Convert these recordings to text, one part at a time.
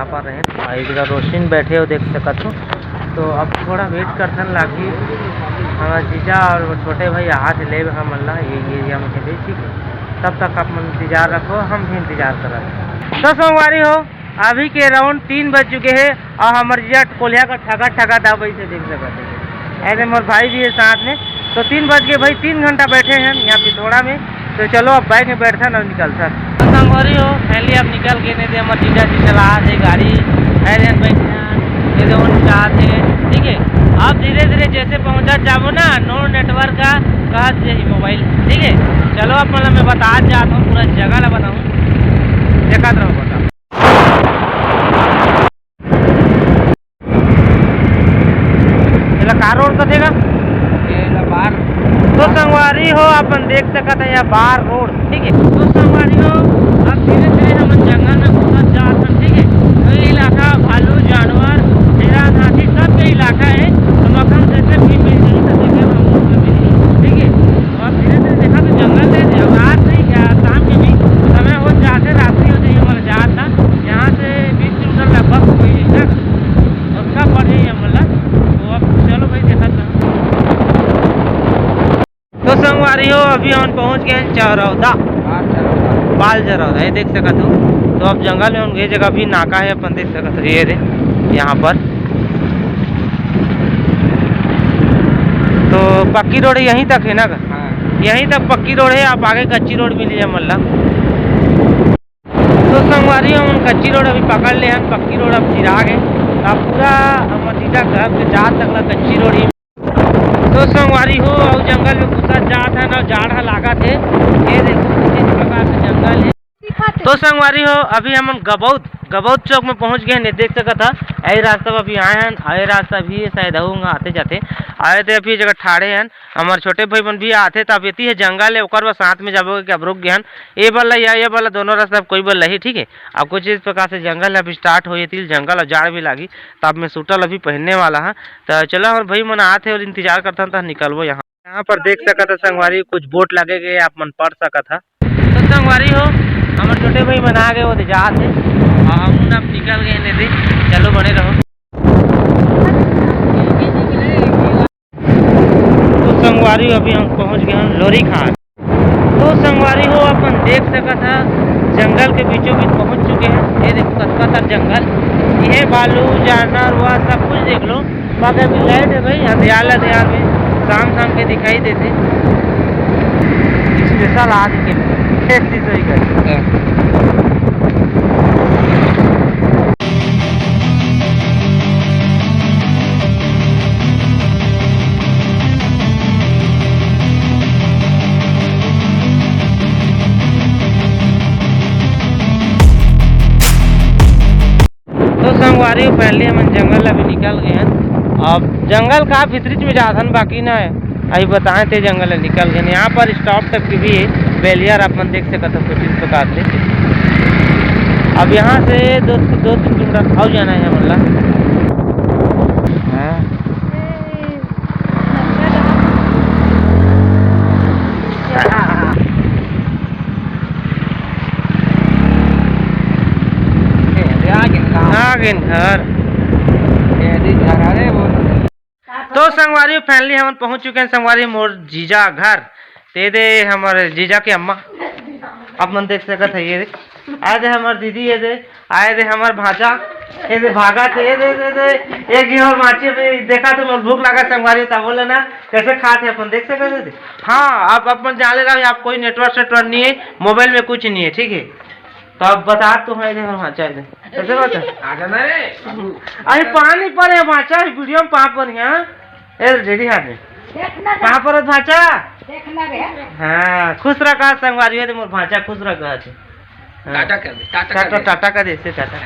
जा पा रहे हैं। एक जगह रोशनी बैठे हो देख सकत हो। तो अब थोड़ा वेट करथन लागी हमारा जीजा और छोटे भाई आज ले हम अल्लाह ये एरिया में चले, ठीक है। तब तक आप इंतज़ार रखो, हम भी इंतज़ार कर रहे हैं। तो सोमवारी हो अभी के अराउंड 3 बज चुके हैं और हमारे जीजा कोलिया का ठगा दाबई से देख सकते हैं। ऐसे मोर भाई भी है साथ में। तो 3 बज के भाई 3 घंटा बैठे हैं यहाँ पिथौरा में। तो चलो अब बाइक में बैठा ना निकलता संगवारी हो फैमिली अब निकल के नहीं थे हमारे जीजा जी चला थे गाड़ी ऐसे बैठे चाहते हैं, ठीक है। अब धीरे धीरे जैसे पहुँचा जाओ ना नो नेटवर्क का कहा मोबाइल, ठीक है। चलो अब मतलब मैं बता जाता हूँ पूरा जगह ला बताऊँ देखा रहो बता कार रोड कथेगा बार। तो संगवारी हो अपन देख सकते हैं यहाँ बार रोड, ठीक है। तो संगवारी हो अब धीरे धीरे हम जंगल में घुसत जाते हैं, ठीक है। तो ये इलाका भालू जानवर शेरान हाथी सब के इलाका है। तो मकान जैसे भी मिल गई तो देखे हम मिली, ठीक है। तो अब धीरे धीरे देखा तो जंगल में रात नहीं गया शाम के भी समय हो जाते रात्रि हो जाइए हमारा जात था यहाँ से 20 किलोमीटर लगभग हो गई है उसका पड़ जाइए मतलब। तो अब चलो भाई देखा था। तो संगवारी हो अभी हम पहुंच गए चरौदा बाल चरौदा ये देख सकते हो। तो अब जंगल में उनके जगह भी नाका है अपन देख सकते हो ये यहाँ पर। तो पक्की रोड यहीं तक है ना यहीं तक पक्की रोड है। आप आगे कच्ची रोड मिली है मतलब। तो संगवारी हम कच्ची रोड अभी पकड़ ले हैं, पक्की रोड अब चिराग है। अब पूरा हमारे सीधा घर से जात तक कच्ची रोड ही। तो संगवारी हो और जंगल में घुसा जात है ना जाड़ा लागा थे ये देखो किस प्रकार से जंगल है। तो संगवारी हो अभी हम गबौत चौक में पहुंच गए हैं देख सका था। यही रास्ता अभी आए हैं ये रास्ता भी शायद होगा आते जाते आए थे अभी जगह ठाड़े हैं। हमारे छोटे भाई बन भी आते तब ये है जंगल है और बस साथ में जाबोगे कि अब रुक गए हैं ये वाला या ये वाला दोनों रास्ता कोई बल ही, ठीक है। अब कुछ इस प्रकार से जंगल अभी स्टार्ट हो थी जंगल और जाड़ भी लगी तो अब मैं सूटल अभी पहनने वाला है। तो चलो और भाई मन आते और इंतजार करता था निकलबो यहाँ पर देख सका था संगवारी कुछ बोट लगे गए आप मन पढ़ सका था। तो संगवारी हो हमारे छोटे भाई बना गए वो जात है और हम अब निकल गए नहीं थे। चलो बने रहो। तो संगवारी अभी हम पहुंच गए हैं लोरी खान। तो संगवारी हो अपन देख सका था जंगल के बीचों बीच पहुंच चुके हैं। ये देखो कतका सारा जंगल ये भालू जानवर हुआ सब कुछ देख लो। बाकी अभी लाइट है भाई अंधियार में शाम के दिखाई देते स्पेशल आज के सही कर। तो संगवारी पहले हम जंगल अभी निकल गए हैं। अब जंगल का भीतरी में जाथन बाकी ना है अभी बताए थे जंगल निकल गए। यहाँ पर स्टॉप तक की भी है बेलियर अपन देख सकते हो कुछ इस प्रकार से। अब यहाँ से 2-3 किलोमीटर और जाना है मतलब। घर तो संगवारी फैमिली हम पहुंच चुके हैं संगवारी मोर जीजा घर ते दे हमारे जीजा की अम्मा अब मन देख सकते है। ये आए थे हमारे दीदी ये दे आए थे हमारे भाजा ये दे भागा थे ये दे एक ही और माची में देखा तो मुझे भूख लगा संगवारी था बोले ना कैसे खाते अपन देख सकते थे। हाँ आप अपन जान ले रहा आप कोई नेटवर्क नहीं है मोबाइल में कुछ नहीं है, ठीक है। तो अब बता तो है कैसे बात है अरे पानी पर है भाचा वीडियो में पा पर रेडी हाथ में कहाँ पर भाचा हाँ खुश रखा संगवारी है मोर भाचा खुश रखा टाटा का दे टाटा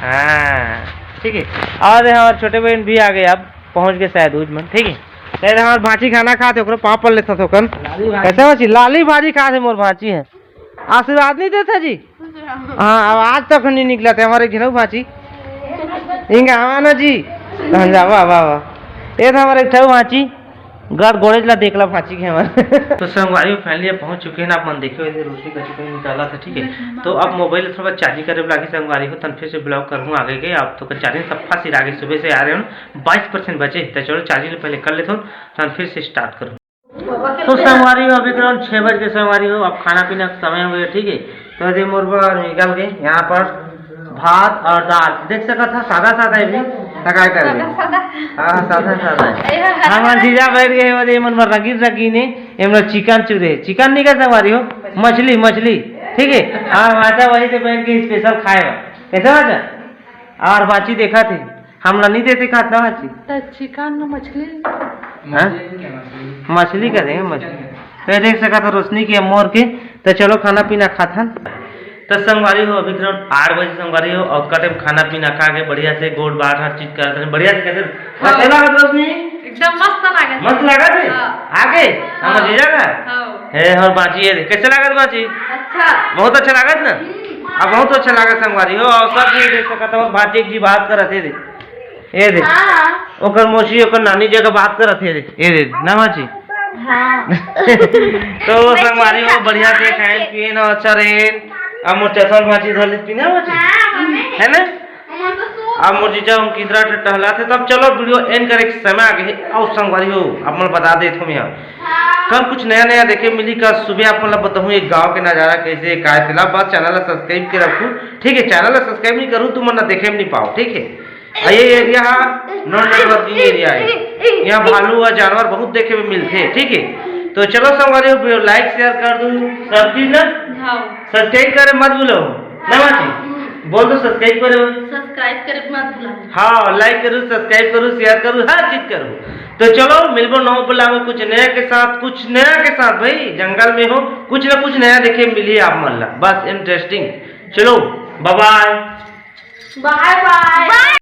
हाँ ठीक है। और हमारे छोटे बहन भी आ गए अब पहुँच गए शायद उजमन, ठीक है। शायद हमारे भाची खाना खाते पाँव पर लेता था कैसे भाची लाली भाजी खाते मोर भाची है आशीर्वाद नहीं देता जी। हाँ अब आज तक नहीं निकला था हमारे घिनऊ भाची इंगा ना जी वाह वाह वाह ये था हमारे ठऊ भाची गड़ गोड़े ला देखला फांची के हमारे तो संगवारी फाइनली पहुंच चुके हैं। आप मन देखे हुए रोशनी का चिकन निकाला था, ठीक है। तो अब मोबाइल थोड़ा चार्जिंग करे लगी संगवारी को तन फिर से ब्लॉक करूँ आगे के। आप तो चार्जिंग सफा सिर आगे सुबह से आ रहे हो 22% बचे, तो चलो चार्जिंग पहले कर लेते हो तन फिर से स्टार्ट करूँ। तो संगवारी हो अभी करीब 6 बज के संगवारी हो, अब खाना पीना का समय हुए, ठीक है। तो यदि मुर्गा निकल गए यहाँ पर भात और दाल देख सका था, सादा सादा भी तकाय कर हाँ सादा सादा हमारे जीजा बैठ गए और ये मन में रगीर रगीने एमरा चिकन चुरे चिकन नहीं कर संगवारी हो, मछली मछली, ठीक है। और माचा वही से बैठ के स्पेशल खाए कैसे माचा और बाची देखा थे हम नहीं देते खाता बाची तो चिकन मछली मछली करेंगे मछली। तो देख सका था रोशनी की मोर के। तो चलो खाना पीना खाता तो संगवारी हो अभी करीब 8 बजे संगवारी हो और कटे खाना पीना खा के बढ़िया से गोड़ बाट हर चीज करते बढ़िया से कैसे अच्छा लगा रोशनी एकदम मस्त लगा थे आगे हम जीजा का है और बाची है कैसे लगा बाची अच्छा बहुत अच्छा लगा ना। अब बहुत अच्छा लगा संगवारी हो और सब ये देख सका था बाची जी बात करते थे ये दे ओकर मौसी ओकर नानी जगह बात करत थे ये दे ना माची तो संगवारी हो बढ़िया से खाएं पिए ना अच्छा रहे। अब मोर चसल माची धर पीना माची है ना। अब मोर जीजा हम किधरा टहला थे तब चलो वीडियो एंड करे समय आ गए। और संगवारी हो अपन बता दे तुम यहाँ कल कुछ नया नया देखे मिली का सुबह अपन बताऊँ एक गांव के नजारा कैसे काय थिला बस चैनल सब्सक्राइब के रखू, ठीक है। चैनल सब्सक्राइब नहीं करूँ तुम ना देखे नहीं पाओ, ठीक है। ये एरिया नॉन नेटवर्किंग एरिया है, यहाँ भालू और जानवर बहुत देखे में मिलते हैं, ठीक है। तो चलो संगवारी हो लाइक शेयर कर दूँ सब चीज ना सब्सक्राइब करे मत भूलो ना माची बोल दो सब्सक्राइब करे मत भूलो हाँ लाइक करूँ सब्सक्राइब करूँ शेयर करूँ हर चीज करूँ। तो चलो मिलबो नौ बोला में कुछ नया के साथ भाई जंगल में हो कुछ ना कुछ नया देखे मिली आप मल्ला बस इंटरेस्टिंग। चलो बाय बाय।